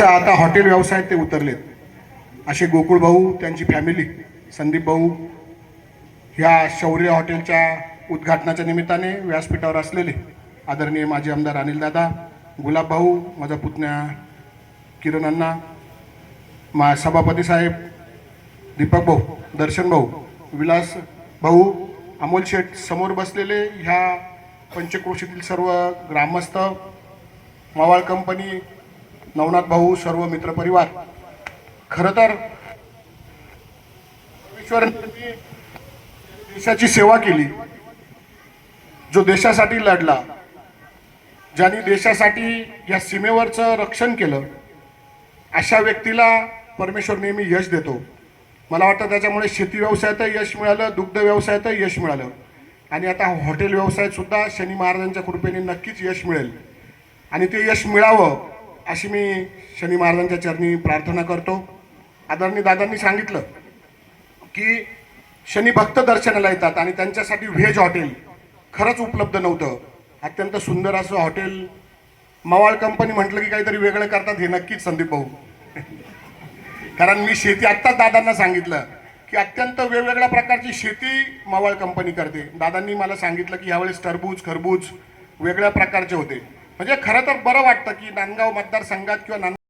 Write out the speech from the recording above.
आता हॉटेल व्यवसायात ते उतरलेत. असे गोकुळ भाऊ, त्यांची फॅमिली, संदीप भाऊ ह्या शौर्य हॉटेलच्या उद्घाटनाच्या निमित्ताने व्यासपीठावर असलेले आदरणीय माजी आमदार अनिल दादा, गुलाब भाऊ, माझा पुतण्या किरण अण्णा, सभापती साहेब, दीपक भाऊ, दर्शन भाऊ, विलास भाऊ, अमोल शेठ, समोर बसलेले ह्या पंचक्रोशीतील सर्व ग्रामस्थ, मावळ कंपनी, नवनाथ भाऊ, सर्व मित्रपरिवार. खरं तर परमेश्वरांनी देशाची सेवा केली, जो देशासाठी लढला, ज्यांनी देशासाठी या सीमेवरचं रक्षण केलं, अशा व्यक्तीला परमेश्वर नेहमी यश देतो. मला वाटतं त्याच्यामुळे शेती व्यवसायातही यश मिळालं, दुग्ध व्यवसायातही यश मिळालं आणि आता हॉटेल व्यवसायात सुद्धा शनी महाराजांच्या कृपेने नक्कीच यश मिळेल आणि ते यश मिळावं अशी मी शनी महाराजांच्या चरणी प्रार्थना करतो. आदरणीय दादांनी सांगितलं की शनी भक्त दर्शनाला येतात आणि त्यांच्यासाठी व्हेज हॉटेल खरंच उपलब्ध नव्हतं. अत्यंत सुंदर असं हॉटेल, मवाळ कंपनी म्हटलं की काहीतरी वेगळं करतात, हे नक्कीच संदीप भाऊ. कारण मी शेती आत्ताच दादांना सांगितलं की अत्यंत वेगवेगळ्या प्रकारची शेती मवाळ कंपनी करते. दादांनी मला सांगितलं की यावेळेस टरबूज, खरबूज वेगळ्या प्रकारचे होते. म्हणजे खरं तर बरं वाटतं की नांदगाव मतदारसंघात किंवा